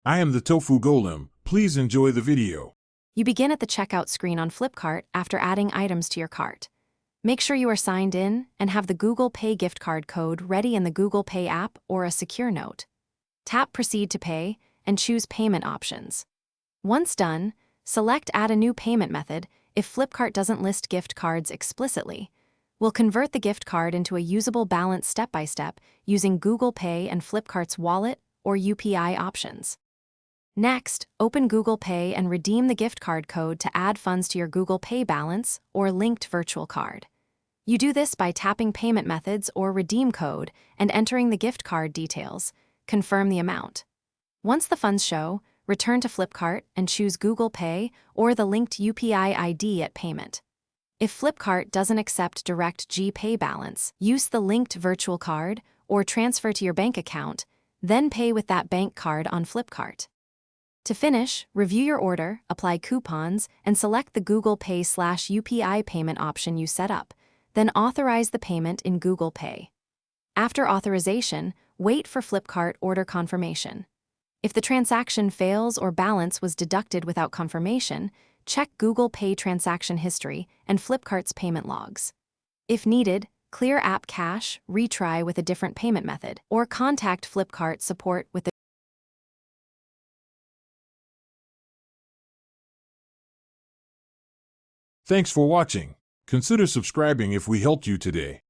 I am the Tofu Golem. Please enjoy the video. You begin at the checkout screen on Flipkart after adding items to your cart. Make sure you are signed in and have the Google Pay gift card code ready in the Google Pay app or a secure note. Tap Proceed to Pay and choose Payment Options. Once done, select Add a new payment method if Flipkart doesn't list gift cards explicitly. We'll convert the gift card into a usable balance step-by-step using Google Pay and Flipkart's wallet or UPI options. Next, open Google Pay and redeem the gift card code to add funds to your Google Pay balance or linked virtual card. You do this by tapping Payment Methods or Redeem Code and entering the gift card details. Confirm the amount. Once the funds show, return to Flipkart and choose Google Pay or the linked UPI ID at payment. If Flipkart doesn't accept direct Gpay balance, use the linked virtual card or transfer to your bank account, then pay with that bank card on Flipkart. To finish, review your order, apply coupons, and select the Google Pay/UPI payment option you set up. Then authorize the payment in Google Pay. After authorization, wait for Flipkart order confirmation. If the transaction fails or balance was deducted without confirmation, check Google Pay transaction history and Flipkart's payment logs. If needed, clear app cache, retry with a different payment method, or contact Flipkart support with the Thanks for watching. Consider subscribing if we helped you today.